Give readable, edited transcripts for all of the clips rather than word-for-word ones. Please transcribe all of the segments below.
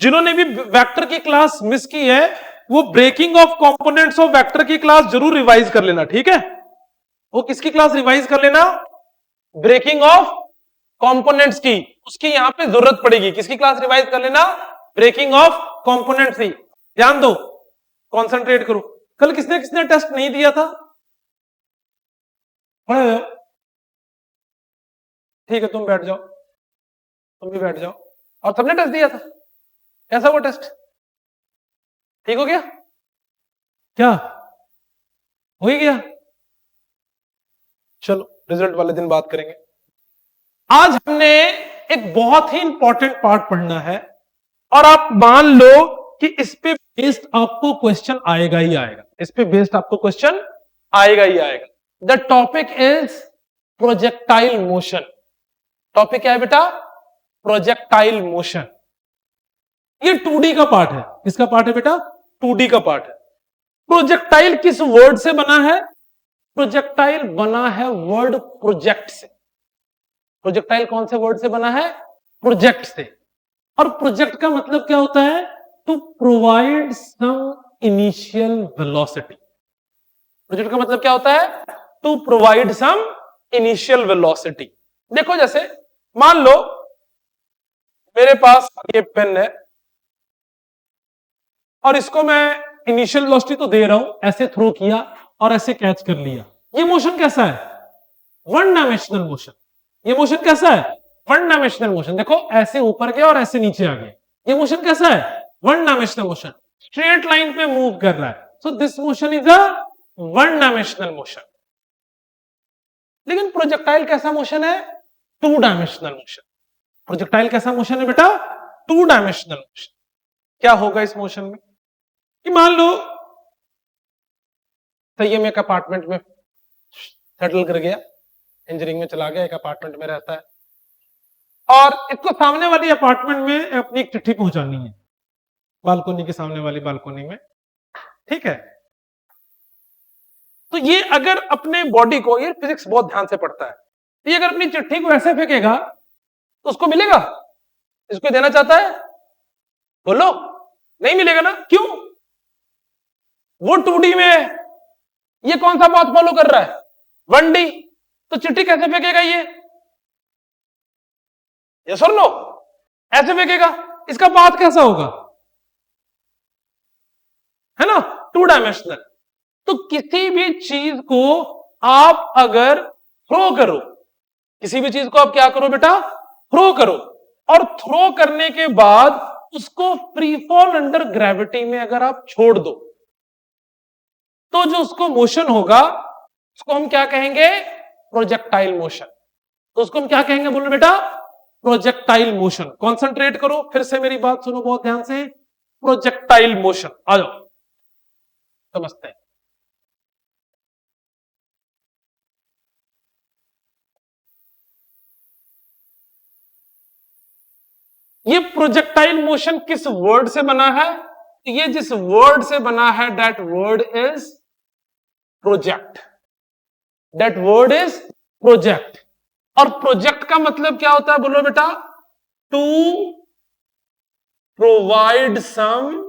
जिन्होंने भी वेक्टर की क्लास मिस की है वो breaking of components of vector की क्लास जरूर रिवाइज कर लेना, ठीक है। वो किसकी क्लास रिवाइज कर लेना? ब्रेकिंग ऑफ कंपोनेंट्स की, उसकी यहां पे जरूरत पड़ेगी। किसकी क्लास रिवाइज कर लेना? ब्रेकिंग ऑफ कंपोनेंट्स की। ध्यान दो, कंसंट्रेट करो। कल किसने किसने टेस्ट नहीं दिया था? पढ़े हुए हो? ठीक है, तुम बैठ जाओ, तुम भी बैठ जाओ। और सबने टेस्ट दिया था? कैसा वो टेस्ट? ठीक हो गया? क्या हो ही गया? चलो रिजल्ट वाले दिन बात करेंगे। आज हमने एक बहुत ही इंपॉर्टेंट पार्ट पढ़ना है और आप मान लो कि इस पे बेस्ड आपको क्वेश्चन आएगा ही आएगा। इस पे बेस्ड आपको क्वेश्चन आएगा ही आएगा। The topic is projectile motion. Topic क्या है बेटा? Projectile motion. ये 2D का पार्ट है। किसका पार्ट है बेटा? 2D का पार्ट है। प्रोजेक्टाइल किस वर्ड से बना है? प्रोजेक्टाइल बना है वर्ड प्रोजेक्ट से। प्रोजेक्टाइल कौन से वर्ड से बना है? प्रोजेक्ट से। और प्रोजेक्ट का मतलब क्या होता है? To provide some initial velocity. Project का मतलब क्या होता है? To provide some initial velocity. देखो जैसे मान लो मेरे पास ये पेन है और इसको मैं इनिशियल वेलोसिटी तो दे रहा हूं, ऐसे थ्रो किया और ऐसे कैच कर लिया। ये मोशन कैसा है? One dimensional motion. ये मोशन कैसा है? One dimensional motion. देखो ऐसे ऊपर गया और ऐसे नीचे आ गया। ये मोशन कैसा है? One dimensional motion. Straight line पे मूव कर रहा है। So this motion is a one dimensional motion. लेकिन प्रोजेक्टाइल कैसा मोशन है? To dimensional motion. प्रोजेक्टाइल कैसा मोशन है बेटा? To dimensional motion. क्या होगा इस मोशन में कि मान लो सही में एक अपार्टमेंट में सेटल कर गया, इंजीनियरिंग में चला गया, एक अपार्टमेंट में रहता है और इसको सामने वाली अपार्टमेंट में अपनी एक चिट्ठी पहुंचानी है, बालकोनी के सामने वाली बालकोनी में, ठीक है। तो ये अगर अपने बॉडी को, ये फिजिक्स बहुत ध्यान से पढ़ता है, ये अगर अपनी चिट्ठी को ऐसे फेंकेगा तो उसको मिलेगा? इसको देना चाहता है? बोलो, नहीं मिलेगा ना। क्यों? वो 2D में है, ये कौन सा पाथ फॉलो कर रहा है? 1D। तो चिट्ठी कैसे फेंकेगा ये? यस और नो? ऐसे फेंकेगा। इसका पाथ कैसा होगा? है ना, टू डायमेंशनल। तो किसी भी चीज को आप अगर थ्रो करो, किसी भी चीज को आप क्या करो बेटा? थ्रो करो। और थ्रो करने के बाद उसको फ्री फॉल अंडर ग्रेविटी में अगर आप छोड़ दो तो जो उसको मोशन होगा उसको हम क्या कहेंगे? Projectile motion. तो उसको हम क्या कहेंगे? बोलो बेटा, प्रोजेक्टाइल मोशन। कॉन्सेंट्रेट करो, फिर से मेरी बात सुनो बहुत ध्यान से। प्रोजेक्टाइल मोशन, आ जाओ समझते हैं। ये प्रोजेक्टाइल मोशन किस वर्ड से बना है? ये जिस वर्ड से बना है that word is project. That word is project. और प्रोजेक्ट का मतलब क्या होता है? बोलो बेटा, to provide some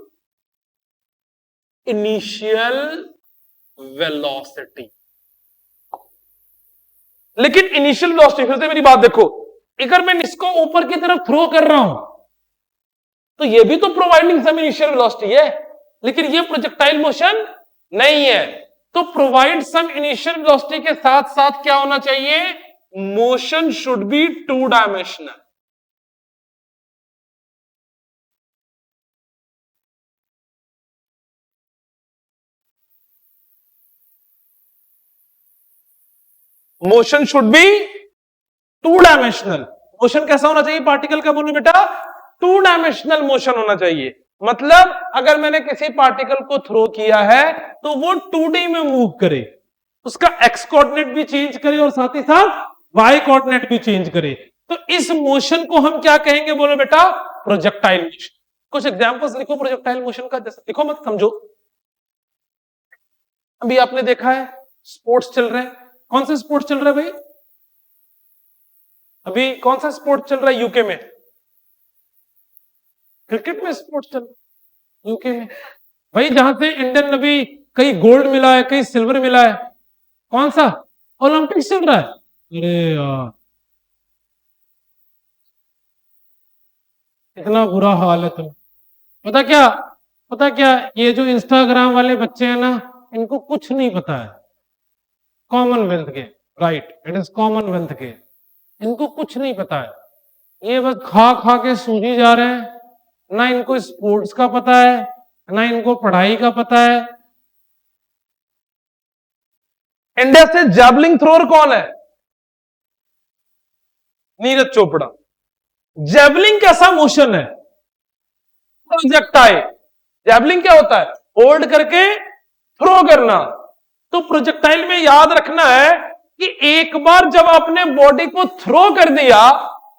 initial velocity. लेकिन इनिशियल वेलोसिटी, फिर से मेरी बात देखो, अगर मैं इसको ऊपर की तरफ थ्रो कर रहा हूं तो ये भी तो प्रोवाइडिंग सम इनिशियल वेलोसिटी है, लेकिन ये प्रोजेक्टाइल मोशन नहीं है। तो प्रोवाइड सम इनिशियल वेलोसिटी के साथ साथ क्या होना चाहिए? Motion should be to dimensional. Motion should be to dimensional. Motion कैसा होना चाहिए पार्टिकल का? बोलो बेटा, टू डायमेंशनल मोशन होना चाहिए। मतलब अगर मैंने किसी पार्टिकल को थ्रो किया है तो वो 2D में मूव करे, उसका एक्स कोऑर्डिनेट भी चेंज करे और साथ ही साथ वाई कोऑर्डिनेट भी चेंज करे। तो इस मोशन को हम क्या कहेंगे? बोलो बेटा, प्रोजेक्टाइल मोशन। कुछ एग्जांपल्स लिखो प्रोजेक्टाइल मोशन का। जैसे लिखो मत समझो। अभी आपने देखा है स्पोर्ट्स चल रहे हैं। कौन से स्पोर्ट्स चल रहे हैं भाई? अभी कौन सा स्पोर्ट चल रहा है यूके में? क्रिकेट में स्पोर्ट्स चल यूके में भाई, जहां से इंडियन नबी कहीं गोल्ड मिला है, कहीं सिल्वर मिला है। कौन सा? ओलंपिक्स चल रहा है। अरे यार, इतना बुरा हाल है। तुम पता क्या, पता क्या, ये जो इंस्टाग्राम वाले बच्चे हैं ना, इनको कुछ नहीं पता है कॉमनवेल्थ के। राइट, इट इज कॉमनवेल्थ के। इनको कुछ नहीं पता है, ये बस खा खा के सूझी जा रहे हैं। ना इनको स्पोर्ट्स का पता है, ना इनको पढ़ाई का पता है। इंडिया से जैवलिंग थ्रोअर कौन है? नीरज चोपड़ा। जैवलिंग कैसा मोशन है? प्रोजेक्टाइल। जैवलिंग क्या होता है? होल्ड करके थ्रो करना। तो प्रोजेक्टाइल में याद रखना है कि एक बार जब आपने बॉडी को थ्रो कर दिया,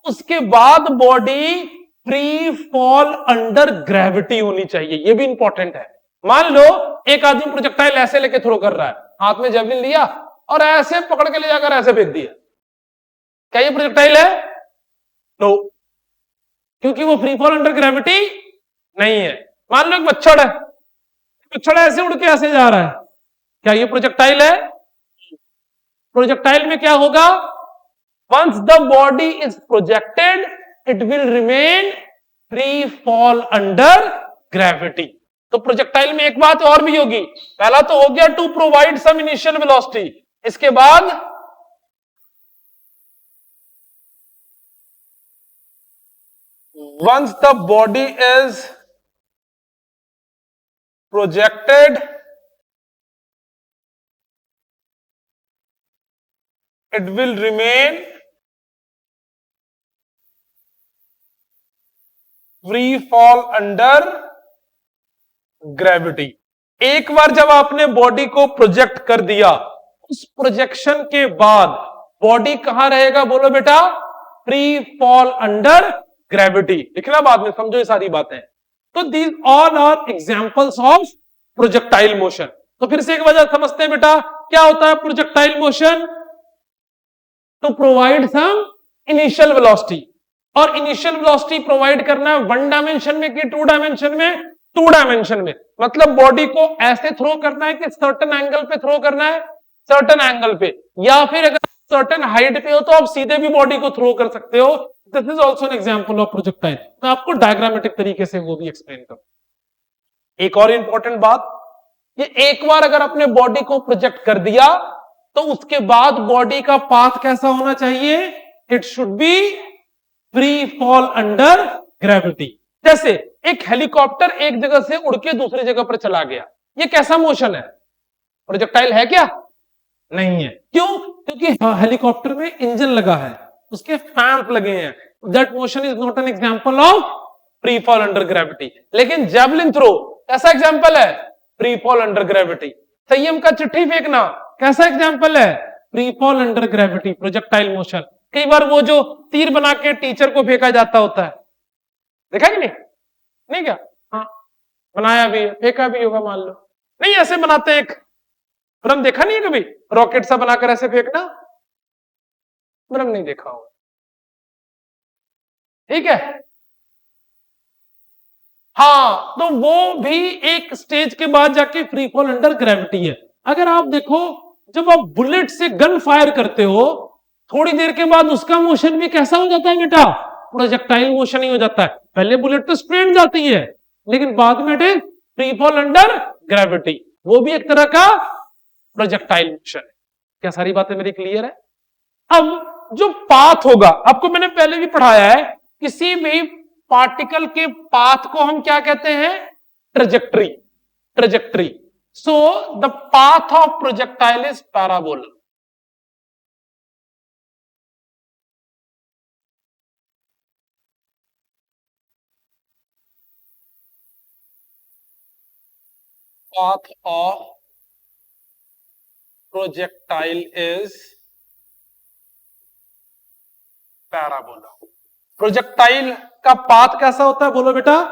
उसके बाद body free fall under gravity होनी चाहिए। ये भी इंपॉर्टेंट है। मान लो एक आदमी प्रोजेक्टाइल ऐसे लेके थ्रो कर रहा है, हाथ में जेवलिन लिया और ऐसे पकड़ के ले जाकर ऐसे फेंक दिया, क्या ये प्रोजेक्टाइल है? नो, क्योंकि वो फ्री फॉल अंडर ग्रेविटी नहीं है। मान लो एक मच्छर है, मच्छर ऐसे उड़ के ऐसे जा रहा है, क्या ये प्रोजेक्टाइल है? प्रोजेक्टाइल में क्या होगा? Once the body is projected, it will remain free fall under gravity. तो प्रोजेक्टाइल में एक बात और भी होगी। पहला तो हो गया to provide some initial velocity, इसके बाद once the body is projected, it will remain free fall under gravity। एक बार जब आपने बॉडी को प्रोजेक्ट कर दिया, उस प्रोजेक्शन के बाद बॉडी कहां रहेगा? बोलो बेटा, फ्री फॉल अंडर ग्रेविटी। लिखना बाद में, समझो ये सारी बातें। तो these all are examples of projectile motion. तो फिर से एक वजह समझते हैं बेटा, क्या होता है projectile motion? To provide some initial velocity. और इनिशियल वेलोसिटी प्रोवाइड करना है 1 डायमेंशन में कि 2 डायमेंशन में? 2 डायमेंशन में। मतलब बॉडी को ऐसे थ्रो करना है कि सर्टेन एंगल पे थ्रो करना है, सर्टेन एंगल पे, या फिर अगर सर्टेन हाइट पे हो तो आप सीधे भी बॉडी को थ्रो कर सकते हो। This is also an example of projectile. मैं आपको डायग्रामेटिक तरीके से वो भी एक्सप्लेन करूं। एक और इंपॉर्टेंट बात, कि एक बार अगर अपने बॉडी को प्रोजेक्ट कर दिया, तो उसके बाद बॉडी का पाथ कैसा होना चाहिए? It should be free fall under gravity. जैसे एक हेलीकॉप्टर एक जगह से उड़ के दूसरी जगह पर चला गया, ये कैसा मोशन है? प्रोजेक्टाइल है क्या? नहीं है। क्यों? क्योंकि हेलीकॉप्टर में इंजन लगा है, उसके फैंस लगे हैं। That motion is not an example of free fall under gravity. लेकिन जेवलिन थ्रो कैसा एग्जांपल है? Free fall under gravity. संयम का चिट्ठी फेंकना कैसा एग्जांपल है? Free fall under gravity, projectile motion. कई बार वो जो तीर बना के टीचर को फेंका जाता होता है, देखा कि नहीं? नहीं क्या? हाँ, बनाया भी है, फेंका भी होगा मान लो। नहीं, ऐसे बनाते हैं एक ब्रह्म, देखा नहीं है कभी? रॉकेट सा बनाकर ऐसे फेंकना, ब्रह्म नहीं देखा होगा। ठीक है, हाँ, तो वो भी एक स्टेज के बाद जाके फ्री फॉल अंडर ग्रेविटी है। अगर आप देखो, जब आप बुलेट से गन फायर करते हो, थोड़ी देर के बाद उसका मोशन भी कैसा हो जाता है बेटा? प्रोजेक्टाइल मोशन ही हो जाता है। पहले बुलेट तो स्ट्रेट जाती है, लेकिन बाद में फ्री फॉल अंडर ग्रेविटी, वो भी एक तरह का प्रोजेक्टाइल मोशन है। क्या सारी बातें मेरी क्लियर है? अब जो पाथ होगा, आपको मैंने पहले भी पढ़ाया है, किसी भी पार्टिकल के पाथ को हम क्या कहते हैं? Trajectory. Trajectory. So the path of projectile is parabola. Path of projectile is parabola. Projectile का पाथ कैसा होता है? बोलो बेटा,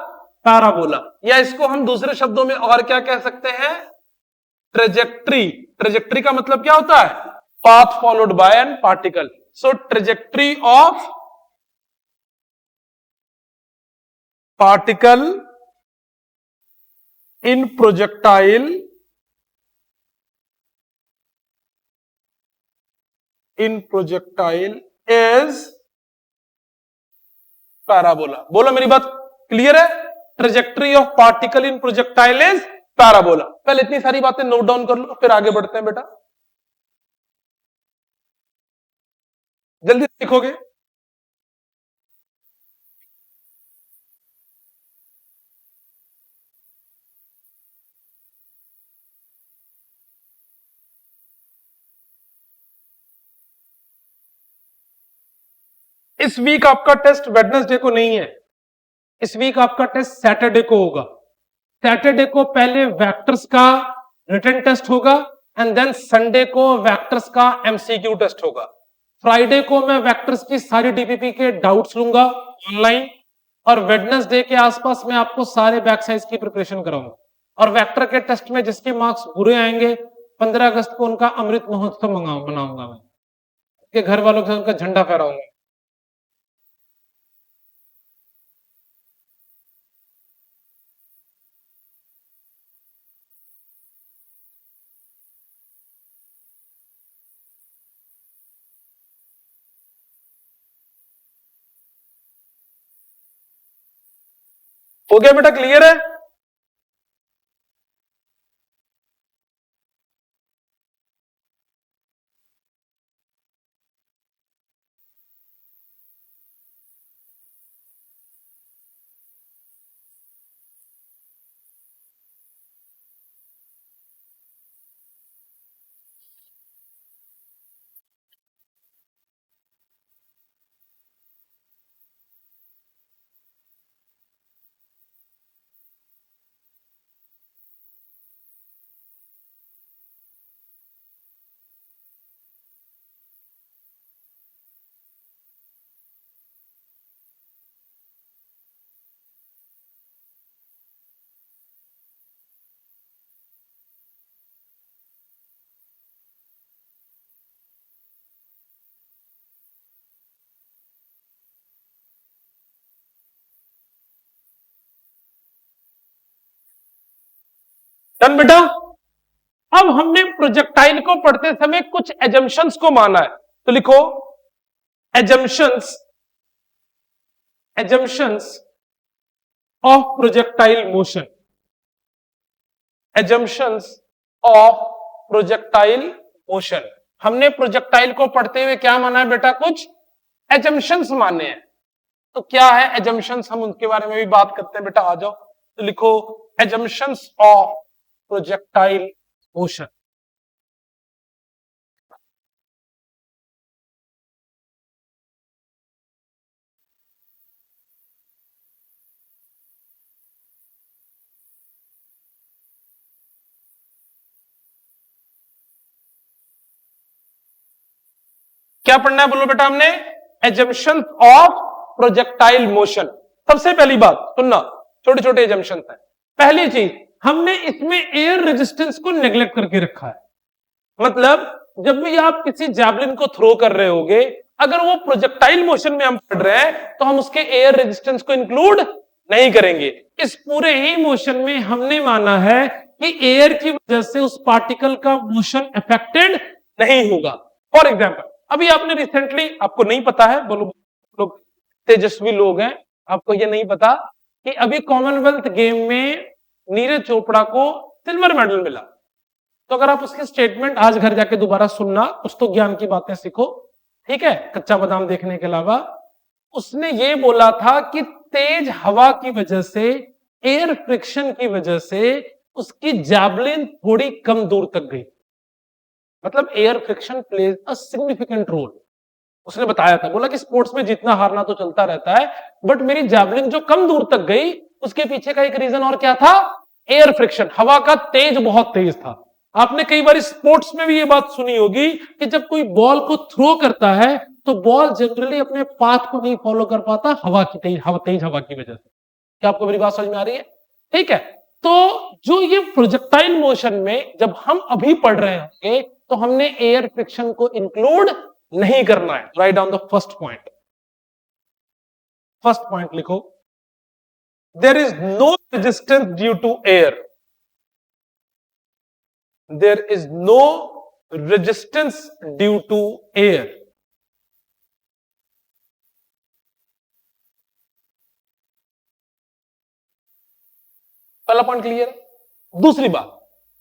पैराबोला। या इसको हम दूसरे शब्दों में और क्या कह सकते हैं? ट्रेजेक्ट्री। ट्रेजेक्ट्री का मतलब क्या होता है? Path followed by an particle. So trajectory of particle in projectile is parabola. बोलो मेरी बात क्लियर है? Trajectory of particle in projectile is parabola. पहले इतनी सारी बातें नोट डाउन कर लो, फिर आगे बढ़ते हैं बेटा। जल्दी लिखोगे। इस वीक आपका टेस्ट वेडनेसडे को नहीं है, इस वीक आपका टेस्ट सैटरडे को होगा। सैटरडे को पहले वेक्टर्स का रिटन टेस्ट होगा एंड देन संडे को वेक्टर्स का एमसीक्यू टेस्ट होगा। फ्राइडे को मैं वेक्टर्स की सारी डीपीपी के डाउट्स लूंगा ऑनलाइन, और वेडनेसडे के आसपास मैं आपको सारे बैक साइज की प्रिपरेशन कराऊंगा। और वेक्टर के टेस्ट में जिसके मार्क्स बुरे आएंगे 15 अगस्त को उनका अमृत महोत्सव मनाऊंगा मैं, के घर वालों के उनका झंडा फहराऊंगा। हो गया बेटा, क्लियर है? डन बेटा। अब हमने प्रोजेक्टाइल को पढ़ते समय कुछ एजम्पशंस को माना है, तो लिखो assumptions of projectile motion. Assumptions of projectile motion. हमने प्रोजेक्टाइल को पढ़ते हुए क्या माना है बेटा? कुछ एजम्पशंस माने हैं। तो क्या है एजम्पशंस, हम उनके बारे में भी बात करते हैं बेटा। आ जाओ, तो लिखो एजम्पशंस ऑफ प्रोजेक्टाइल मोशन। क्या पढ़ना है बोलो बेटा हमने? Assumptions of projectile motion. सबसे पहली बात सुनना, छोटे छोटे एजम्पशंस हैं। पहली चीज, हमने इसमें एयर रेजिस्टेंस को नेग्लेक्ट करके रखा है। मतलब जब भी आप किसी जैवलिन को थ्रो कर रहे होगे, अगर वो प्रोजेक्टाइल मोशन में हम पढ़ रहे हैं तो हम उसके एयर रेजिस्टेंस को इंक्लूड नहीं करेंगे। इस पूरे ही मोशन में हमने माना है कि एयर की वजह से उस पार्टिकल का मोशन अफेक्टेड नहीं होगा। फॉर एग्जाम्पल, अभी आपने रिसेंटली, आपको नहीं पता है, बोलो लोग तेजस्वी लोग हैं, आपको ये नहीं पता कि अभी कॉमनवेल्थ गेम में नीरज चोपड़ा को सिल्वर मेडल मिला। तो अगर आप उसके स्टेटमेंट आज घर जाके दोबारा सुनना, कुछ तो ज्ञान की बातें सीखो, ठीक है, कच्चा बादाम देखने के अलावा। उसने ये बोला था कि तेज हवा की वजह से, एयर फ्रिक्शन की वजह से उसकी जैवलिन थोड़ी कम दूर तक गई। मतलब air friction plays a significant role. उसने बताया था, बोला कि स्पोर्ट्स में जीतना हारना तो चलता रहता है, बट मेरी जैवलिन जो कम दूर तक गई उसके पीछे का एक रीजन और क्या था? Air friction. हवा का तेज बहुत तेज था। आपने कई बार स्पोर्ट्स में भी ये बात सुनी होगी कि जब कोई बॉल को थ्रो करता है तो बॉल जनरली अपने पाथ को नहीं फॉलो कर पाता, तेज हवा की वजह से। क्या आपको मेरी बात समझ में आ रही है? ठीक है। तो जो ये प्रोजेक्टाइल मोशन में जब हम अभी पढ़ रहे होंगे तो हमने एयर फ्रिक्शन को इंक्लूड नहीं करना है। Write down the first point. First point लिखो, there is no resistance due to air. There is no resistance due to air. पहला पॉइंट क्लियर है। दूसरी बात,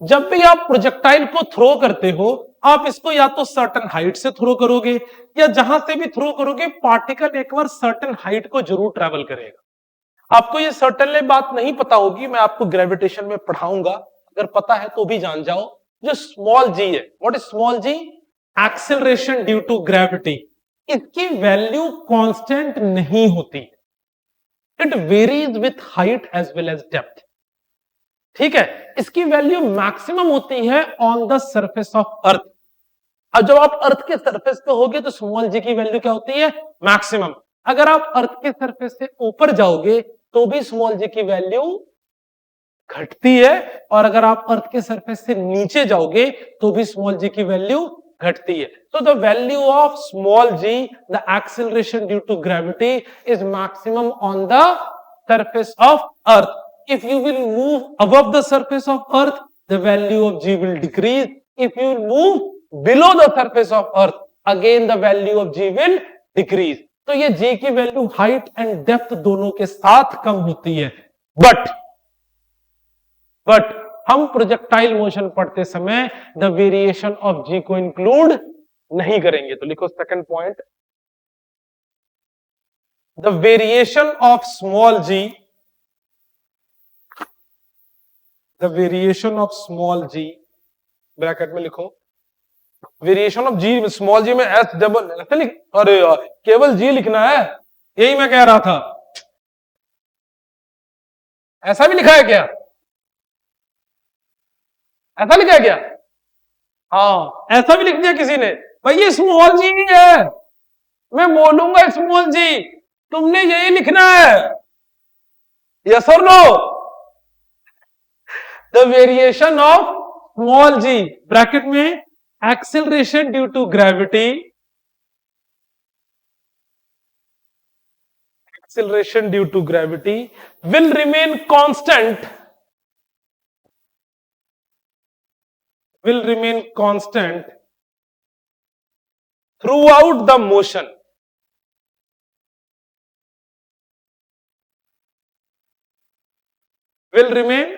जब भी आप प्रोजेक्टाइल को थ्रो करते हो, आप इसको या तो सर्टेन हाइट से थ्रो करोगे, या जहां से भी थ्रो करोगे पार्टिकल एक बार सर्टेन हाइट को जरूर ट्रेवल करेगा। आपको ये सर्टेनली बात नहीं पता होगी, मैं आपको ग्रेविटेशन में पढ़ाऊंगा, अगर पता है तो भी जान जाओ। जो स्मॉल जी है, what is small g? Acceleration due to gravity. इसकी वैल्यू कांस्टेंट नहीं होती, it varies with height as well as depth. ठीक है, इसकी वैल्यू मैक्सिमम होती है on the surface of earth. अब जब आप अर्थ के सरफेस पे होगे तो स्मॉल जी की वैल्यू क्या होती है? मैक्सिमम। अगर आप अर्थ के सरफेस से ऊपर जाओगे तो भी स्मॉल जी की वैल्यू घटती है, और अगर आप अर्थ के सरफेस से नीचे जाओगे तो भी स्मॉल जी की वैल्यू घटती है। So the value of small g, the acceleration due to gravity, is maximum on the surface of Earth. If you will move above the surface of Earth, the value of g will decrease. If you will move below the surface of Earth, again the value of g will decrease. तो ये g की value height and depth दोनों के साथ कम होती है। But हम projectile motion पढ़ते समय द वेरिएशन ऑफ जी को इंक्लूड नहीं करेंगे। तो लिखो second point, the variation of small g, the variation of small g, bracket में लिखो variation of g, small g में एस डबल ऐसे लिख, अरे यार केवल जी लिखना है, यही मैं कह रहा था। ऐसा भी लिखा है क्या? ऐसा लिखा है क्या? हाँ, ऐसा भी लिख दिया किसी ने, भाई ये स्मॉल जी नहीं है, मैं बोलूंगा स्मॉल जी, तुमने यही लिखना है। यस और no? The variation of small g, bracket में acceleration due to gravity, acceleration due to gravity will remain constant, will remain constant throughout the motion. Will remain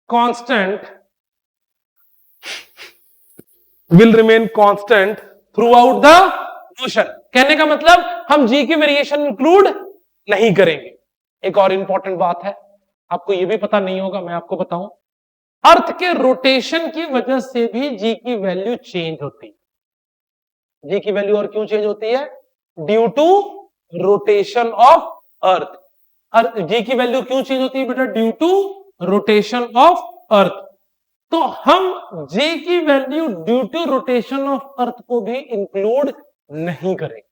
constant, will remain constant throughout the motion. कहने का मतलब हम g की variation include नहीं करेंगे। एक और इंपॉर्टेंट बात है, आपको यह भी पता नहीं होगा, मैं आपको बताऊं, अर्थ के रोटेशन की वजह से भी जी की वैल्यू चेंज होती है। जी की वैल्यू और क्यों चेंज होती है? ड्यू टू रोटेशन ऑफ अर्थ। जी की वैल्यू क्यों चेंज होती है बेटा? ड्यू टू रोटेशन ऑफ अर्थ। तो हम जी की value due to rotation of अर्थ को भी इंक्लूड नहीं करेंगे।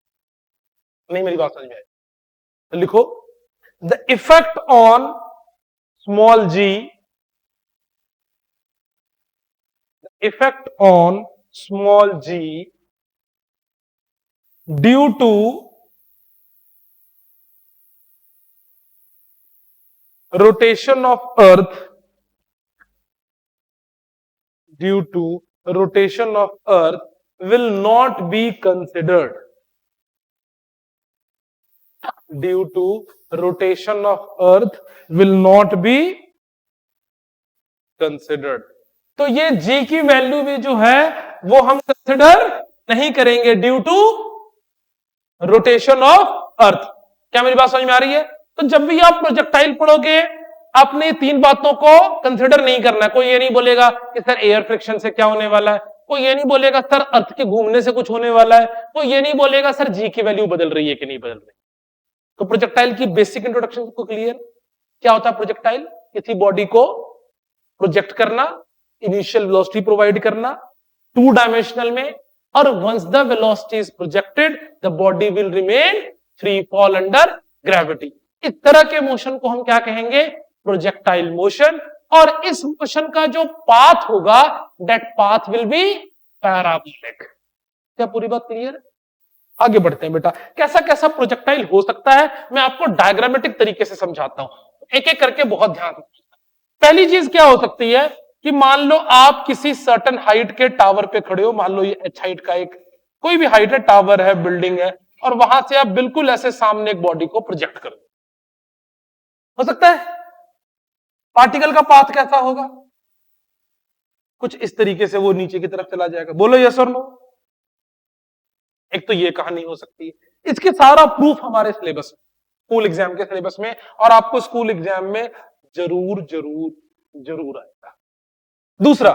नहीं, मेरी बात समझ में आई? तो लिखो the effect on small g, effect on small g due to rotation of earth, due to rotation of earth will not be considered, due to rotation of earth will not be considered। तो ये g की value भी जो है वो हम consider नहीं करेंगे due to rotation of earth. क्या मेरी बात समझ में आ रही है? तो जब भी आप प्रोजेक्टाइल पढ़ोगे, आपने तीन बातों को कंसिडर नहीं करना है। कोई ये नहीं बोलेगा कि सर एयर फ्रिक्शन से क्या होने वाला है, कोई ये नहीं बोलेगा सर अर्थ के घूमने से कुछ होने वाला है, कोई ये नहीं बोलेगा सर जी की वैल्यू बदल रही है कि नहीं बदल रही। तो प्रोजेक्टाइल की बेसिक इंट्रोडक्शन को क्लियर? क्या होता है प्रोजेक्टाइल? किसी बॉडी को प्रोजेक्ट करना, इनिशियल वेलोसिटी प्रोवाइड करना टू डायमेंशनल में, और once the velocity is projected the body will remain free fall under gravity. इस तरह के मोशन को हम क्या कहेंगे? Projectile motion. और इस मोशन का जो पाथ होगा that path will be parabolic. क्या पूरी बात क्लियर? आगे बढ़ते हैं बेटा। कैसा कैसा प्रोजेक्टाइल हो सकता है मैं आपको डायग्रामेटिक तरीके से समझाता हूं। एक एक करके बहुत ध्यान रखिए। पहली चीज क्या हो सकती है कि मान लो आप किसी सर्टन हाइट के टावर पे खड़े हो, मान लो ये एच हाइट का एक कोई भी हाइट है, टावर है, बिल्डिंग है, और वहां से आप बिल्कुल ऐसे सामने एक बॉडी को प्रोजेक्ट कर दो। हो सकता है पार्टिकल का पाथ कैसा होगा? कुछ इस तरीके से वो नीचे की तरफ चला जाएगा। बोलो यस और नो। एक तो ये कहानी हो सकती है। इसके सारा प्रूफ हमारे सिलेबस में, स्कूल एग्जाम के सिलेबस में, और आपको स्कूल एग्जाम में जरूर जरूर जरूर आएगा। दूसरा,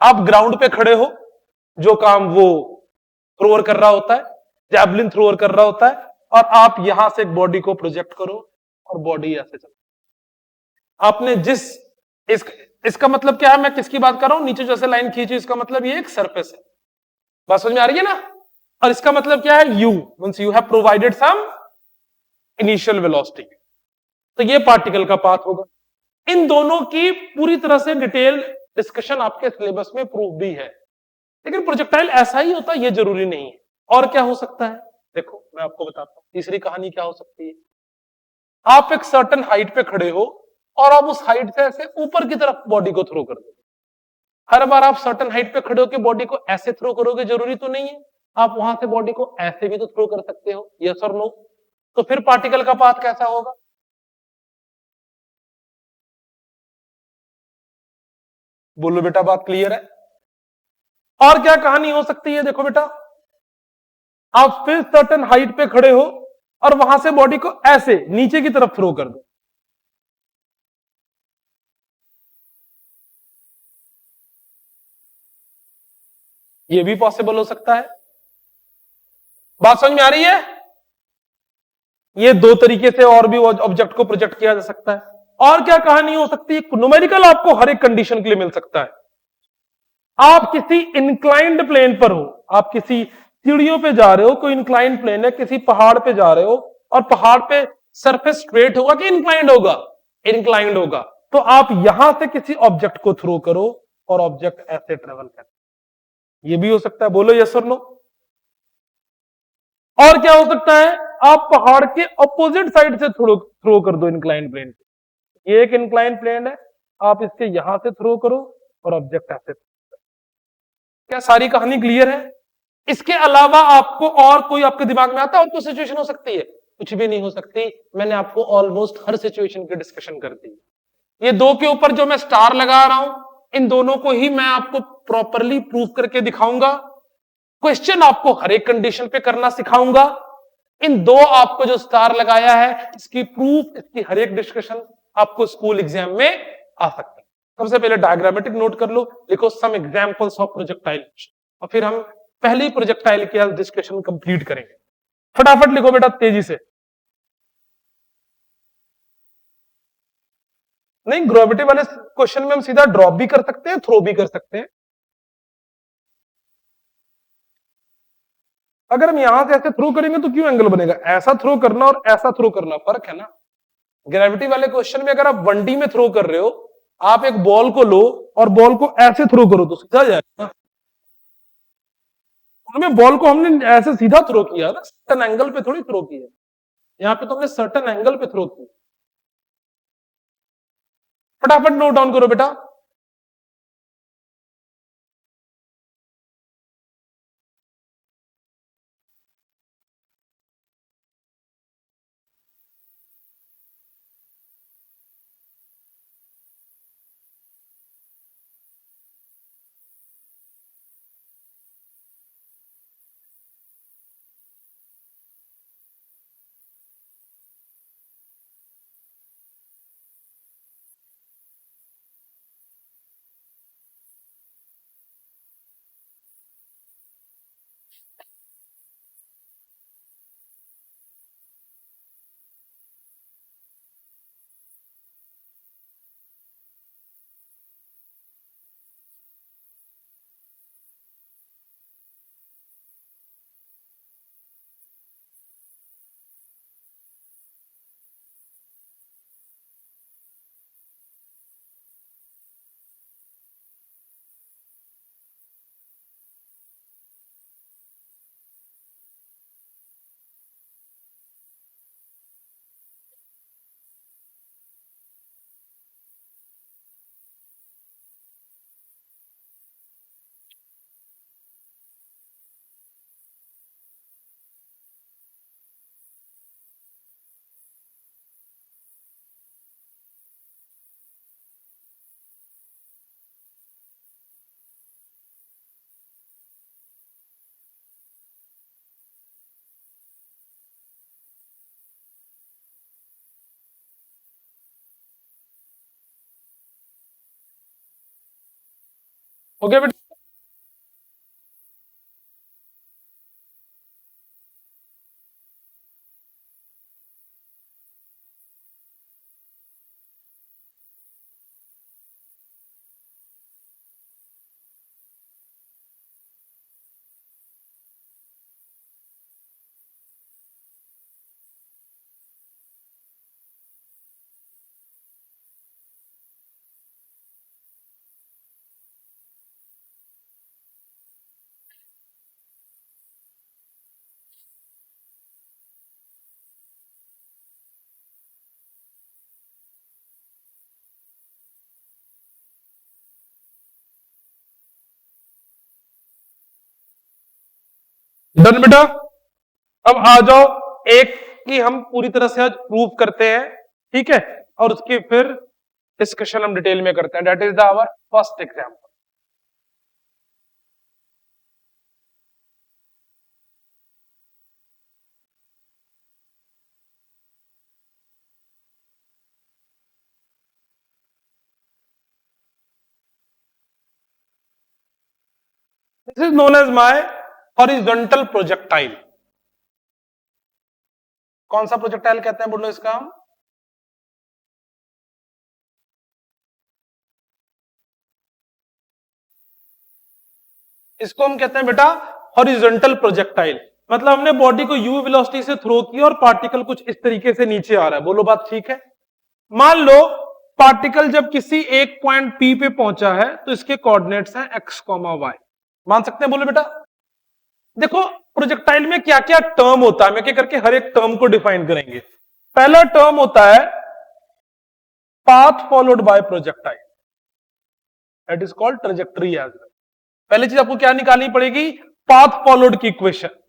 आप ग्राउंड पे खड़े हो, जो काम वो थ्रोअर कर रहा होता है, जैवलिन थ्रोअर कर रहा होता है, और आप यहां से एक बॉडी को प्रोजेक्ट करो और बॉडी ऐसे चल, आपने जिस इसका मतलब क्या है, मैं किसकी बात कर रहा हूं, नीचे जैसे लाइन खींची, इसका मतलब ये एक सरफेस है। बात समझ में आ रही है ना? और इसका मतलब क्या है, you means you have provided some initial velocity. तो ये पार्टिकल का पाथ होगा। इन दोनों की पूरी तरह से डिटेल डिस्कशन आपके सिलेबस में प्रूफ भी है, लेकिन प्रोजेक्टाइल ऐसा ही होता है ये जरूरी नहीं है। और क्या हो सकता है, देखो मैं आपको बताता हूं। तीसरी कहानी क्या हो सकती है, आप एक सर्टन हाइट पे खड़े हो और आप उस हाइट से ऐसे ऊपर की तरफ बॉडी को थ्रो कर दो। हर बार आप सर्टन हाइट पे खड़े होकर बॉडी को ऐसे थ्रो करोगे जरूरी तो नहीं है, आप वहां से बॉडी को ऐसे भी तो थ्रो कर सकते हो, यस और नो। तो फिर पार्टिकल का पाथ कैसा होगा? बोलो बेटा, बात क्लियर है? और क्या कहानी हो सकती है, देखो बेटा, आप फिर सर्टन हाइट पे खड़े हो और वहां से बॉडी को ऐसे नीचे की तरफ थ्रो कर दो। ये भी पॉसिबल हो सकता है। बात समझ में आ रही है? ये दो तरीके से और भी ऑब्जेक्ट को प्रोजेक्ट किया जा सकता है। और क्या कहानी हो सकती है, न्यूमेरिकल आपको हर एक कंडीशन के लिए मिल सकता है। आप किसी इंक्लाइंड प्लेन पर हो, आप किसी सीढ़ियों पे जा रहे हो, कोई इंक्लाइंड प्लेन है, किसी पहाड़ पे जा रहे हो, और पहाड़ पे सरफेस स्ट्रेट होगा कि इंक्लाइंड होगा? इंक्लाइंड होगा। तो आप यहां से किसी ऑब्जेक्ट को थ्रो करो और ऑब्जेक्ट ऐसे ट्रेवल करे, ये भी हो सकता है। बोलो यस और नो। और क्या हो सकता है, आप पहाड़ के अपोजिट साइड से थ्रो थ्रो कर दो इंक्लाइन प्लेन पे। ये एक इंक्लाइन प्लेन है, आप इसके यहां से थ्रो करो और ऑब्जेक्ट ऐसे। क्या सारी कहानी क्लियर है? इसके अलावा आपको और कोई आपके दिमाग में आता है और कोई सिचुएशन हो सकती है? कुछ भी नहीं हो सकती। मैंने आपको ऑलमोस्ट हर सिचुएशन की डिस्कशन कर दी। ये दो के ऊपर जो मैं स्टार लगा रहा हूं, इन दोनों को ही मैं आपको प्रॉपरली प्रूव करके दिखाऊंगा। क्वेश्चन आपको हर एक कंडीशन पे करना सिखाऊंगा। इन दो आपको जो स्टार लगाया है, इसकी प्रूफ, इसकी हर एक डिस्कशन आपको स्कूल एग्जाम में आ सकता है। सबसे पहले डायग्रामेटिक नोट कर लो, लिखो सम एग्जांपल्स ऑफ प्रोजेक्टाइल, और फिर हम पहली प्रोजेक्टाइल की डिस्कशन कंप्लीट करेंगे। फटाफट लिखो बेटा, तेजी से। नहीं, ग्रेविटी वाले क्वेश्चन में हम सीधा ड्रॉप भी कर सकते हैं, थ्रो भी कर सकते हैं। अगर हम यहां से ऐसे थ्रो करेंगे तो क्यों एंगल बनेगा? ऐसा थ्रो करना और ऐसा थ्रो करना फर्क है ना। ग्रेविटी वाले क्वेश्चन में अगर आप 1D में थ्रो कर रहे हो, आप एक बॉल को लो और बॉल को ऐसे थ्रो करो तो सीधा जाएगा। उनमें बॉल को हमने ऐसे सीधा थ्रो किया ना, सर्टन एंगल पे थोड़ी थ्रो किया। यहाँ पे तो हमने सर्टन एंगल पे थ्रो किया। फटाफट नोट डाउन करो बेटा। हो गया बेटा? डन बेटा। अब आ जाओ, एक की हम पूरी तरह से आज प्रूव करते हैं, ठीक है, और उसकी फिर डिस्कशन हम डिटेल में करते हैं। That is the our first example. This is known as my horizontal projectile. कौन सा प्रोजेक्टाइल कहते हैं बोलो इसका हम? इसको हम कहते हैं बेटा हॉरिजॉन्टल प्रोजेक्टाइल। मतलब हमने बॉडी को यू वेलोसिटी से थ्रो किया और पार्टिकल कुछ इस तरीके से नीचे आ रहा है। बोलो बात ठीक है? मान लो पार्टिकल जब किसी एक पॉइंट पी पे पहुंचा है तो इसके कोऑर्डिनेट्स हैं एक्स कॉमा वाई। मान सकते हैं? बोलो बेटा। देखो प्रोजेक्टाइल में क्या क्या टर्म होता है, मैं क्या करके हर एक टर्म को डिफाइन करेंगे। पहला टर्म होता है path followed by projectile, that is called trajectory as well. पहली चीज आपको क्या निकालनी पड़ेगी? पाथ फॉलोड की इक्वेशन।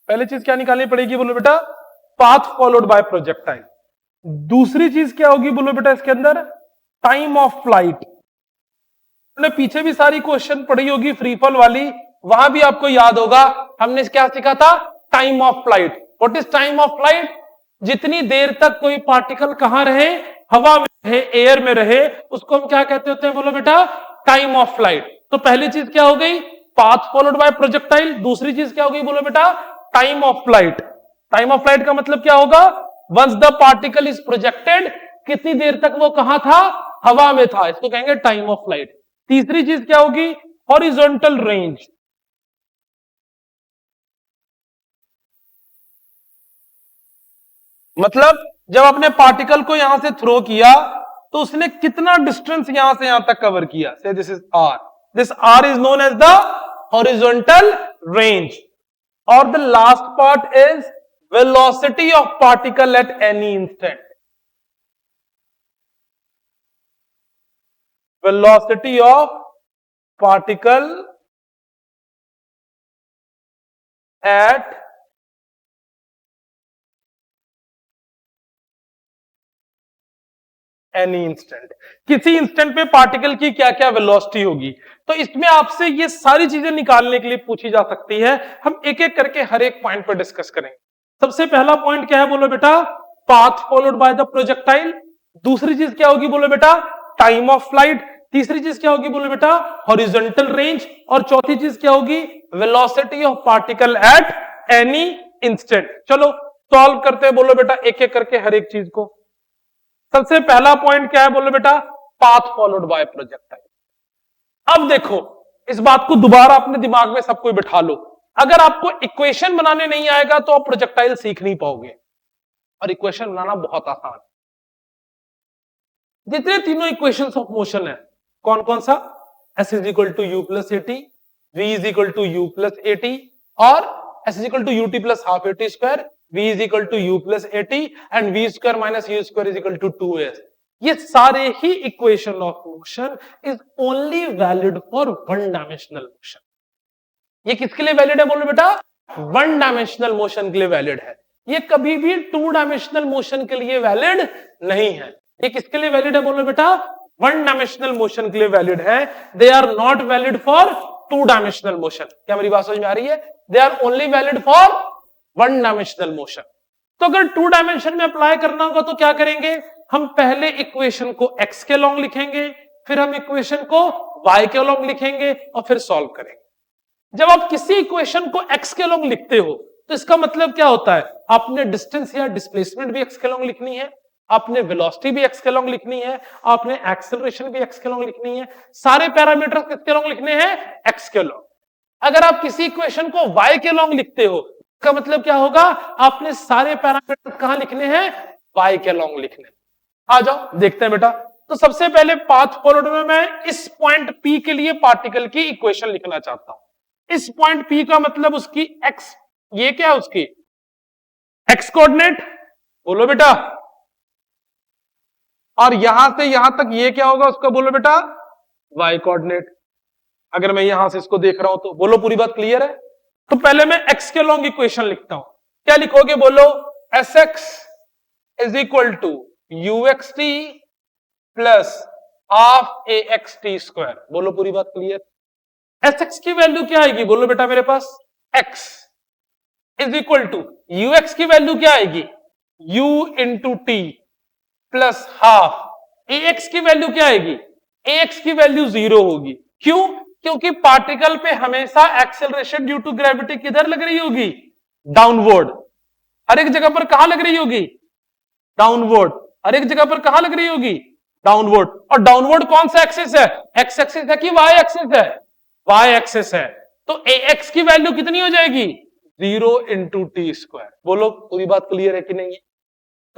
पहली चीज क्या निकालनी पड़ेगी बोलो बेटा? Path followed by projectile. दूसरी चीज क्या होगी बोलो बेटा इसके अंदर? Time of flight. हमने पीछे भी सारी क्वेश्चन पढ़ी होगी फ्री फॉल वाली, वहां भी आपको याद होगा हमने क्या सीखा था? Time of flight. What is time of flight? जितनी देर तक कोई पार्टिकल कहां रहे? हवा में रहे, एयर में रहे, उसको हम क्या कहते होते हैं बोलो बेटा? Time of flight. तो पहली चीज क्या हो गई? Path followed by projectile. दूसरी चीज क्या हो गई बोलो बेटा? Time of flight. Time of flight का मतलब क्या होगा? Once the particle is projected, कितनी देर तक वो कहां था? हवा में था, इसको कहेंगे टाइम ऑफ फ्लाइट। तीसरी चीज क्या होगी? Horizontal range. मतलब जब आपने पार्टिकल को यहां से थ्रो किया तो उसने कितना डिस्टेंस यहां से यहां तक कवर किया। Say this is R. This R is known as the horizontal range. और the last part is velocity of particle at any instant. Velocity of particle at any instant. किसी इंस्टेंट पे particle की क्या क्या velocity होगी। तो इसमें आपसे ये सारी चीजें निकालने के लिए पूछी जा सकती है। हम एक एक करके हर एक पॉइंट पर डिस्कस करेंगे। सबसे पहला पॉइंट क्या है बोलो बेटा? Path followed by the projectile. दूसरी चीज क्या होगी बोलो बेटा? Time of flight. तीसरी चीज क्या होगी बोलो बेटा? Horizontal range. और चौथी चीज क्या होगी? Velocity of particle at any instant. चलो सॉल्व करते हैं बोलो बेटा एक एक करके हर एक चीज को। सबसे पहला पॉइंट क्या है बोलो बेटा? Path followed by projectile. अब देखो इस बात को दोबारा अपने दिमाग में सबको बिठा लो। अगर आपको इक्वेशन बनाने नहीं आएगा तो आप प्रोजेक्टाइल सीख नहीं पाओगे, और इक्वेशन बनाना बहुत आसान है। जितने तीनों इक्वेशंस ऑफ मोशन है, कौन कौन सा? S is equal to u plus a t, v is equal to u plus a t, और s is equal to u t plus half a t square, v is equal to u plus at and v square minus u square is equal to 2s. ये सारे ही equation of motion is only valid for one dimensional motion. ये किसके लिए valid है बोलो बेटा? One dimensional motion के लिए वैलिड है। ये कभी भी टू डायमेंशनल मोशन के लिए वैलिड नहीं है। ये किसके लिए वैलिड है बोलो बेटा? वन डायमेंशनल मोशन के लिए वैलिड है, they are not valid for two dimensional motion. क्या मेरी बात समझ में आ रही है? They are only valid for one dimensional motion. तो अगर टू डायमेंशन में अप्लाई करना होगा तो क्या करेंगे, हम पहले इक्वेशन को x के लॉन्ग लिखेंगे, फिर हम इक्वेशन को y के लॉन्ग लिखेंगे और फिर सॉल्व करेंगे। जब आप किसी इक्वेशन को x के लॉन्ग लिखते हो तो इसका मतलब क्या होता है, आपने डिस्टेंस या डिस्प्लेसमेंट भी x के लॉन्ग लिखनी है, आपने वेलोसिटी भी x के लॉन्ग लिखनी है, आपने एक्सेलरेशन भी x के लॉन्ग लिखनी है, सारे पैरामीटर किसके लॉन्ग लिखने हैं, x के लॉन्ग। अगर आप किसी इक्वेशन को y के लॉन्ग लिखते हो इसका मतलब क्या होगा, आपने सारे पैरामीटर कहां लिखने हैं, y के लॉन्ग लिखने। आ जाओ देखते हैं बेटा। तो सबसे पहले पाथ फॉरवर्ड में मैं इस पॉइंट P के लिए पार्टिकल की इक्वेशन लिखना चाहता हूं। इस पॉइंट P का मतलब उसकी x, ये क्या है उसकी x कोऑर्डिनेट, बोलो बेटा, और यहां से यहां तक ये क्या होगा उसका, बोलो बेटा y कोऑर्डिनेट। अगर मैं यहां से इसको देख रहा हूं तो बोलो पूरी बात क्लियर है। तो पहले मैं x के लॉन्ग इक्वेशन लिखता हूं, क्या लिखोगे, बोलो Sx is equal to uxt plus half axt square. बोलो पूरी बात क्लियर। Sx की वैल्यू क्या आएगी, बोलो बेटा मेरे पास x is equal to ux की वैल्यू क्या आएगी, u into t plus half ax की वैल्यू क्या आएगी, ax की वैल्यू 0 होगी। क्यों, क्योंकि पार्टिकल पे हमेशा एक्सेलरेशन ड्यू टू ग्रेविटी किधर लग रही होगी, डाउनवर्ड। हर एक जगह पर कहां लग रही होगी, डाउनवर्ड। हर एक जगह पर कहां लग रही होगी, डाउनवर्ड। और डाउनवर्ड कौन सा एक्सिस है, एक्स एक्सिस है कि वाई एक्सिस है, वाई एक्सिस है। तो ax की वैल्यू कितनी हो जाएगी, 0 इंटू टी स्क्वायर। बोलो पूरी बात क्लियर है कि नहीं है।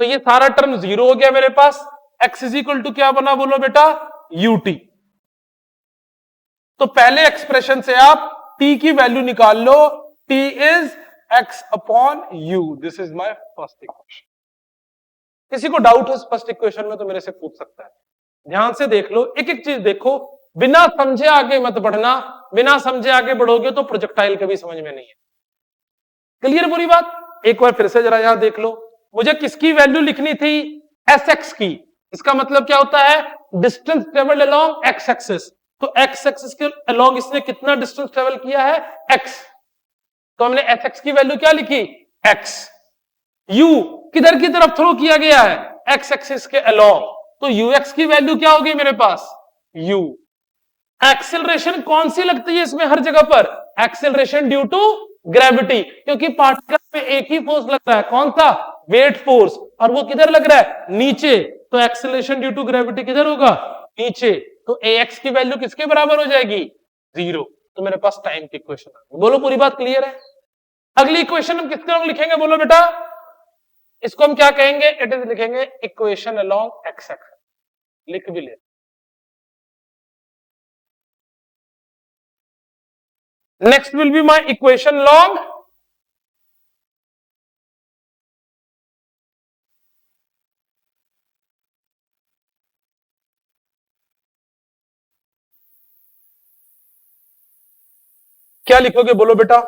तो ये सारा टर्म 0 हो गया मेरे पास। x इज इक्वल टू क्या बना, बोलो बेटा ut। तो पहले एक्सप्रेशन से आप t की वैल्यू निकाल लो, t is x upon u। This is my first equation. किसी को डाउट है फर्स्ट इक्वेशन में तो मेरे से पूछ सकता है। ध्यान से देख लो, एक एक चीज देखो, बिना समझे आगे मत बढ़ना, बिना समझे आगे बढ़ोगे तो प्रोजेक्टाइल कभी समझ में नहीं है। क्लियर पूरी बात। एक बार फिर से जरा यहां देख लो, मुझे किसकी वैल्यू लिखनी थी, Sx की। इसका मतलब क्या होता है, distance travelled along x axis. तो x एक्सिस के अलोंग इसने कितना डिस्टेंस ट्रेवल किया है, x। तो हमने Sx की वैल्यू क्या लिखी, x। u किधर की तरफ थ्रो किया गया है, x एक्सिस के अलोंग। तो ux की वैल्यू क्या होगी मेरे पास, u। एक्सेलरेशन कौन सी लगती है इसमें हर जगह पर, एक्सेलरेशन ड्यू टू ग्रेविटी, क्योंकि पार्टिकल पे एक ही फोर्स लग रहा है, कौन सा, वेट फोर्स, और वो किधर लग रहा है, नीचे। तो एक्सेलरेशन ड्यू टू ग्रेविटी किधर होगा, नीचे। तो ax की वैल्यू किसके बराबर हो जाएगी, 0। तो मेरे पास टाइम की इक्वेशन आ गई। बोलो पूरी बात क्लियर है। अगली इक्वेशन हम किसके लॉन्ग लिखेंगे, बोलो बेटा, इसको हम क्या कहेंगे, इट इज लिखेंगे इक्वेशन अलोंग x एक्सिस। लिख भी ले। Next will be my equation log क्या लिखोगे, बोलो बेटा,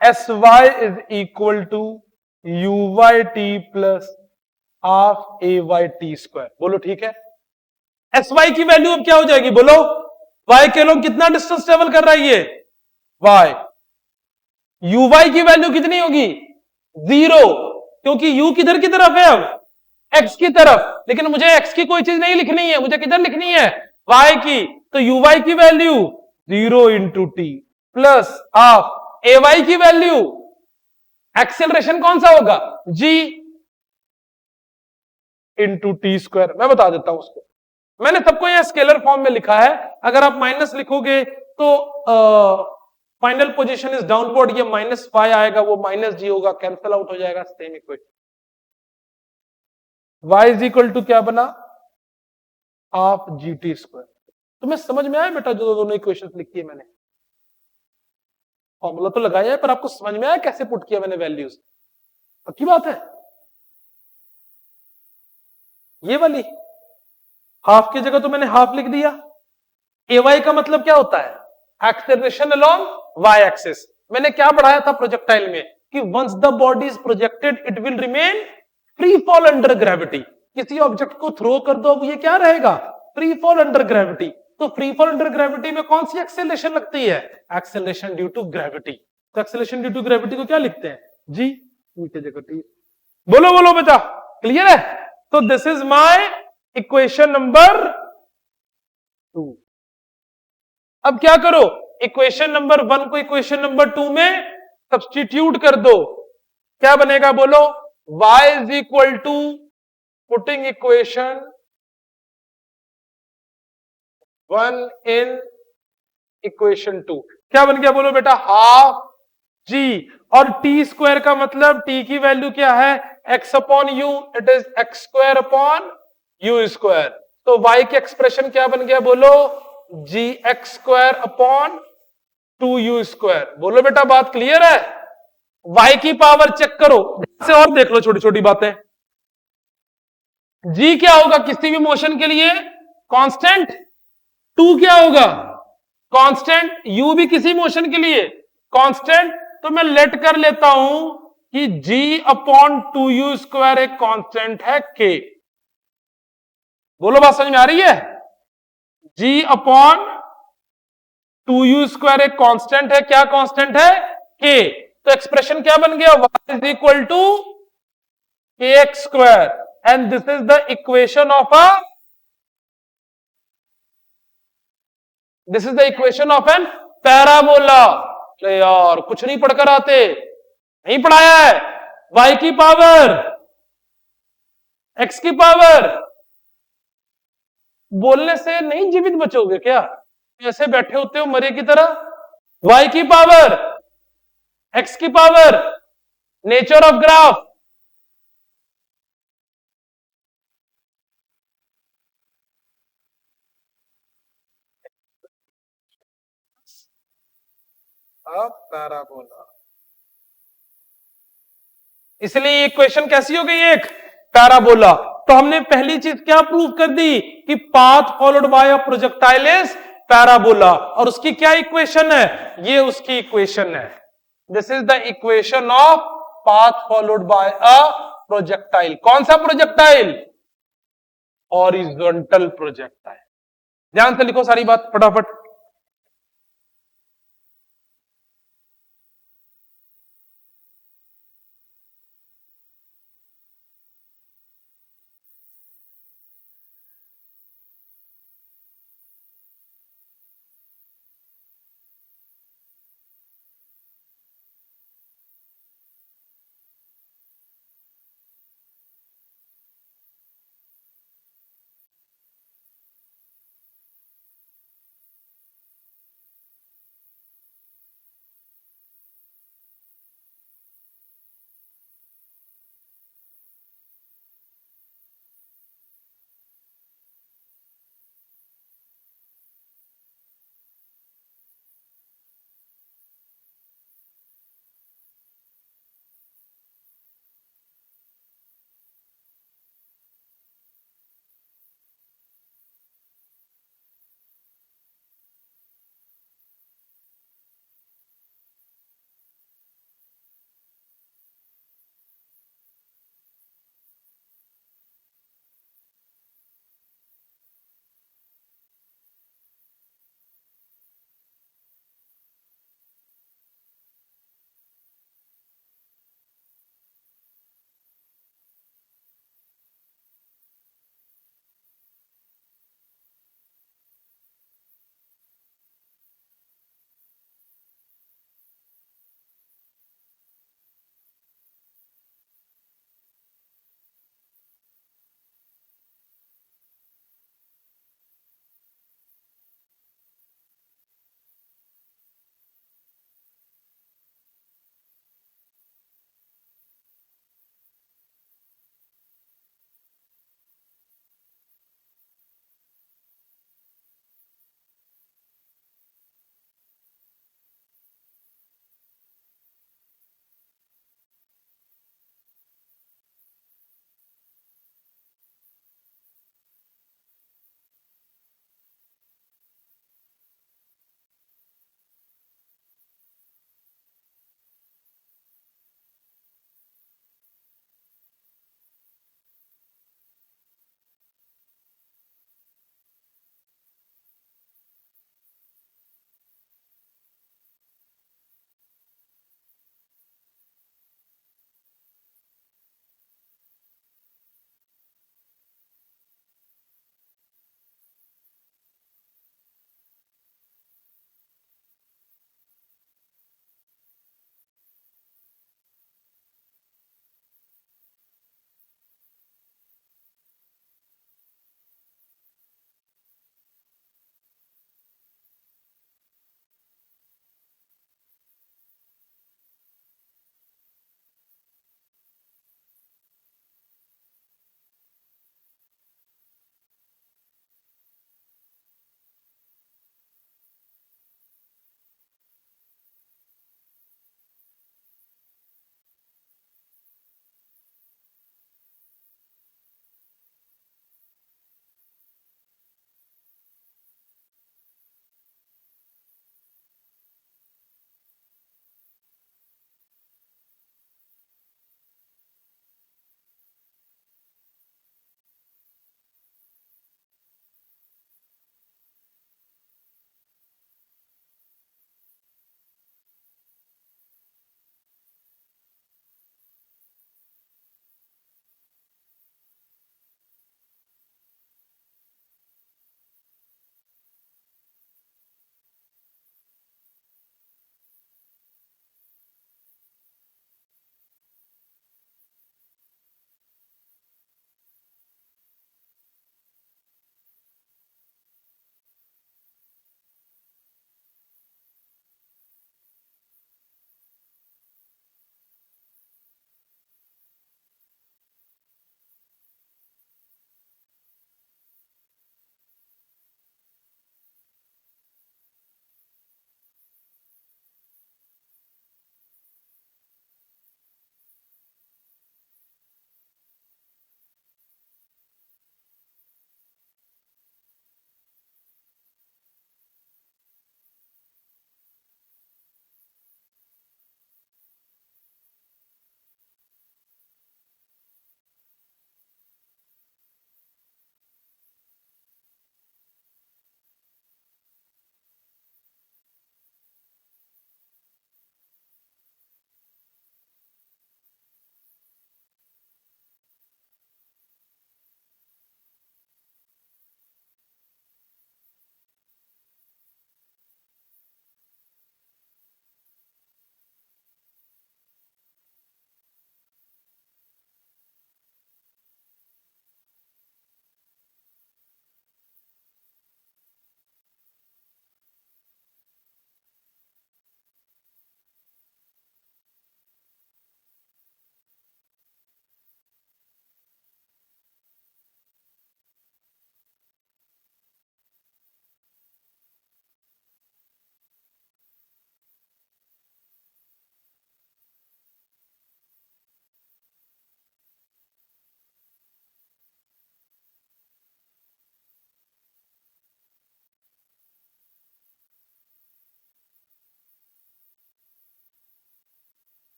sy is equal to uyt plus half ayt square. बोलो ठीक है। sy की वैल्यू अब क्या हो जाएगी, बोलो, y के लोग कितना डिस्टेंस ट्रेवल कर रहा है ये, y। uy की वैल्यू कितनी होगी, 0, क्योंकि u किधर की तरफ है, अब x की तरफ। लेकिन मुझे x की कोई चीज नहीं लिखनी है, मुझे किधर लिखनी है, y की। तो uy की value 0 into t plus half ay की वैल्यू, एक्सेलरेशन कौन सा होगा, g इंटू टी स्क्वायर। मैं बता देता हूं उसको, मैंने सबको यहां स्केलर फॉर्म में लिखा है। अगर आप माइनस लिखोगे तो फाइनल पोजीशन इज डाउनवर्ड, ये माइनस फाइव आएगा, वो माइनस जी होगा, कैंसिल आउट हो जाएगा, same equation. y is equal to क्या बना, हाफ जी टी स्क्वायर। तुम्हें समझ में आया बेटा, जो दोनों इक्वेशन लिखी है मैंने, फॉर्मूला तो लगाया है, पर आपको समझ में आया कैसे पुट किया मैंने वैल्यूज, पक्की बात है। ये वाली हाफ की जगह तो मैंने हाफ लिख दिया। ay का मतलब क्या होता है, एक्सेलरेशन अलोंग y एक्सिस। मैंने क्या पढ़ाया था प्रोजेक्टाइल में कि once the body is projected it will remain free fall under gravity. किसी ऑब्जेक्ट को थ्रो कर दो, अब ये क्या रहेगा, फ्री फॉल अंडर ग्रेविटी। तो फ्री फॉल अंडर ग्रेविटी में कौन सी एक्सेलरेशन लगती है, एक्सेलरेशन ड्यू टू ग्रेविटी। तो एक्सेलरेशन ड्यू टू ग्रेविटी को क्या लिखते हैं, जी, की जगह टी। बोलो बोलो बेटा, क्लियर है। तो this is my equation number 2। अब क्या करो, इक्वेशन नंबर 1 को इक्वेशन नंबर 2 में सब्स्टिट्यूट कर दो। क्या बनेगा बोलो, y is equal to, putting equation 1 in equation 2, क्या बन गया बोलो बेटा, हाफ जी। और टी स्क्वायर का मतलब, टी की वैल्यू क्या है, x upon u, it is x square upon u square. तो y की एक्सप्रेशन क्या बन गया बोलो, g x square upon 2u square. बोलो बेटा बात क्लियर है। y की पावर चेक करो से, और देख लो छोटी छोटी बातें। g क्या होगा किसी भी मोशन के लिए, कांस्टेंट। 2 क्या होगा, कांस्टेंट। u भी किसी मोशन के लिए कांस्टेंट। तो मैं लेट कर लेता हूं कि g अपॉन 2u स्क्वायर एक कांस्टेंट है k। बोलो बात समझ में आ रही है। g अपॉन 2u स्क्वायर एक कांस्टेंट है, क्या कांस्टेंट है, k। तो एक्सप्रेशन क्या बन गया, y is equal to kx square, and this is the equation of this is the equation of an parabola. अरे यार कुछ नहीं पढ़कर आते, नहीं पढ़ाया है। y की पावर, x की पावर, बोलने से नहीं जीवित बचोगे क्या, ऐसे बैठे होते हो मरे की तरह। y की पावर, x की power, nature of graph, parabola. इसलिए इक्वेशन कैसी हो गई, एक पैराबोला। तो हमने पहली चीज क्या प्रूव कर दी कि path followed bye a projectile is parabola. और उसकी क्या इक्वेशन है, ये उसकी इक्वेशन है। This is the equation of path followed bye a projectile. कौन सा प्रोजेक्टाइल, हॉरिजॉन्टल प्रोजेक्टाइल। ध्यान से लिखो सारी बात फटाफट।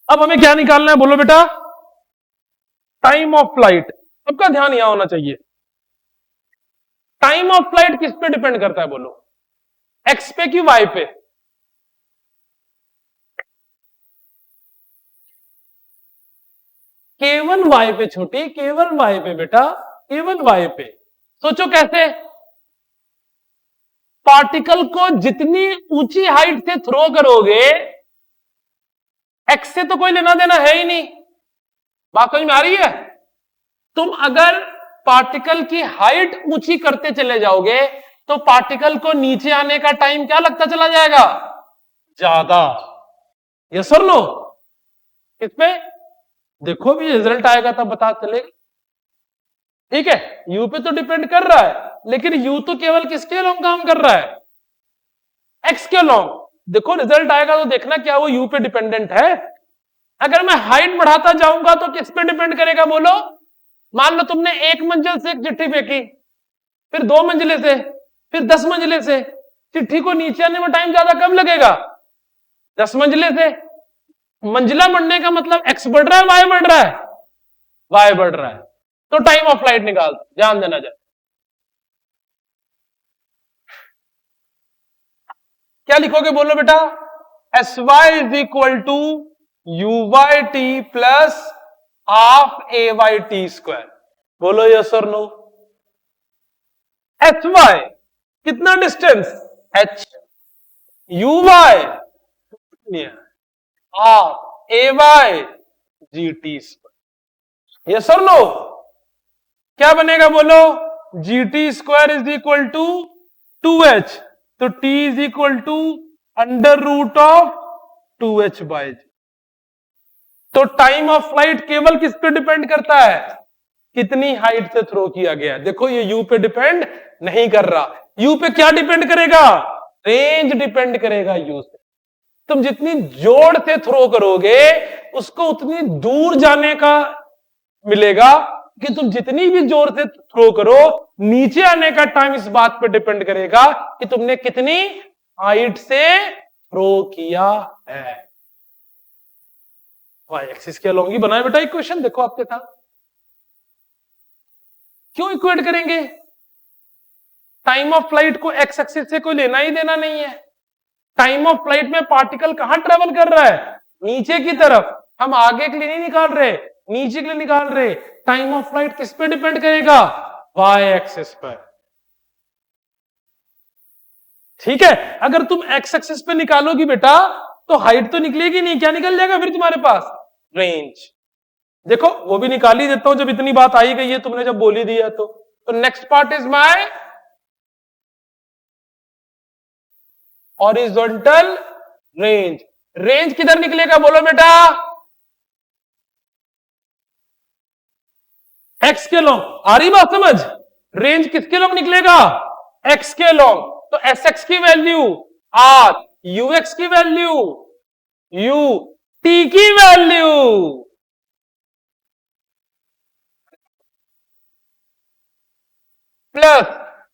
अब हमें क्या निकालना है बोलो बेटा? Time of flight. सबका ध्यान यहां होना चाहिए। टाइम ऑफ फ्लाइट किस पे डिपेंड करता है बोलो? एक्स पे कि वाई पे? केवल वाई पे छोटी, केवल वाई पे बेटा, केवल वाई पे। सोचो कैसे? पार्टिकल को जितनी ऊंची हाइट से थ्रो करोगे, एक्स से तो कोई लेना देना है ही नहीं। बात समझ में आ रही है? तुम अगर पार्टिकल की हाइट ऊंची करते चले जाओगे तो पार्टिकल को नीचे आने का टाइम क्या लगता चला जाएगा? ज्यादा। यस और नो? किसमें? देखो भी रिजल्ट आएगा तब बता चलेगा। ठीक है, यू पे तो डिपेंड कर रहा है, लेकिन यू तो केवल किसके लॉन्ग काम कर रहा है? एक्स के लॉन्ग। देखो रिजल्ट आएगा तो देखना क्या वो यू पे डिपेंडेंट है। अगर मैं हाइट बढ़ाता जाऊंगा तो किस पे डिपेंड करेगा बोलो? मान लो तुमने एक मंजिल से एक चिट्ठी फेंकी, फिर 2 मंजिले से, फिर 10 मंजिले से। चिट्ठी को नीचे आने में टाइम ज्यादा कब लगेगा? 10 मंजिले से। मंजिला बढ़ने का मतलब एक्स बढ़ रहा है, वाई बढ़ रहा है? वाई बढ़ रहा है। तो टाइम ऑफ फ्लाइट निकाल, ध्यान देना जाए। क्या लिखोगे बोलो बेटा? S y is equal to u y t plus half a y t square. बोलो यस और नो? एच वाई कितना distance? H. U y half a y g t square. Yes और नो? क्या बनेगा बोलो? G t square is equal to 2h, तो t is equal to under root of 2h by g. तो time of flight केवल किस पे depend करता है? कितनी हाइट से थ्रो किया गया। देखो ये u पे डिपेंड नहीं कर रहा। u पे क्या डिपेंड करेगा? रेंज डिपेंड करेगा u से। तुम जितनी जोर से थ्रो करोगे उसको उतनी दूर जाने का मिलेगा, कि तुम जितनी भी जोर से थ्रो करो नीचे आने का टाइम इस बात पे डिपेंड करेगा कि तुमने कितनी हाइट से थ्रो किया है। वाई एक्सिस के अलोंग ही बनाए बेटा इक्वेशन। देखो आपके साथ क्यों इक्वेट करेंगे? टाइम ऑफ फ्लाइट को एक्स एक्सिस से कोई लेना ही देना नहीं है। टाइम ऑफ फ्लाइट में पार्टिकल कहां ट्रेवल कर रहा है? नीचे की तरफ। हम आगे के लिए नहीं निकाल रहे, नीचे के लिए निकाल रहे। टाइम ऑफ फ्लाइट किस पे डिपेंड करेगा? वाई एक्सिस पर। ठीक है, अगर तुम एक्स एक्सिस पे निकालोगी बेटा तो हाइट तो निकलेगी नहीं। क्या निकल जाएगा फिर तुम्हारे पास? रेंज। देखो वो भी निकाल ही देता हूं जब इतनी बात आई गई है, तुमने जब बोली दी है तो next part is my horizontal range. Range किधर निकलेगा बोलो बेटा? एक्स के लॉन्ग। आ रही बात समझ? रेंज किसके लॉन्ग निकलेगा? एक्स के लॉन्ग। तो एस एक्स की वैल्यू आर, यू एक्स की वैल्यू यू, टी की value plus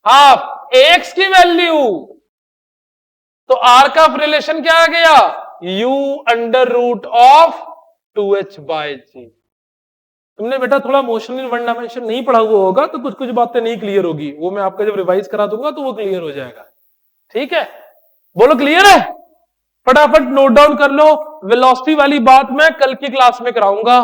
half a x की वैल्यू। तो आर का रिलेशन क्या आ गया? U under root of 2h by g. तुमने बेटा थोड़ा मोशनल वन डायमेंशन नहीं पढ़ा हुआ होगा तो कुछ कुछ बातें नहीं क्लियर होगी, वो मैं आपका जब रिवाइज करा दूंगा तो वो क्लियर हो जाएगा। ठीक है, बोलो क्लियर है? फटाफट नोट डाउन कर लो। वेलोसिटी वाली बात मैं कल की क्लास में कराऊंगा,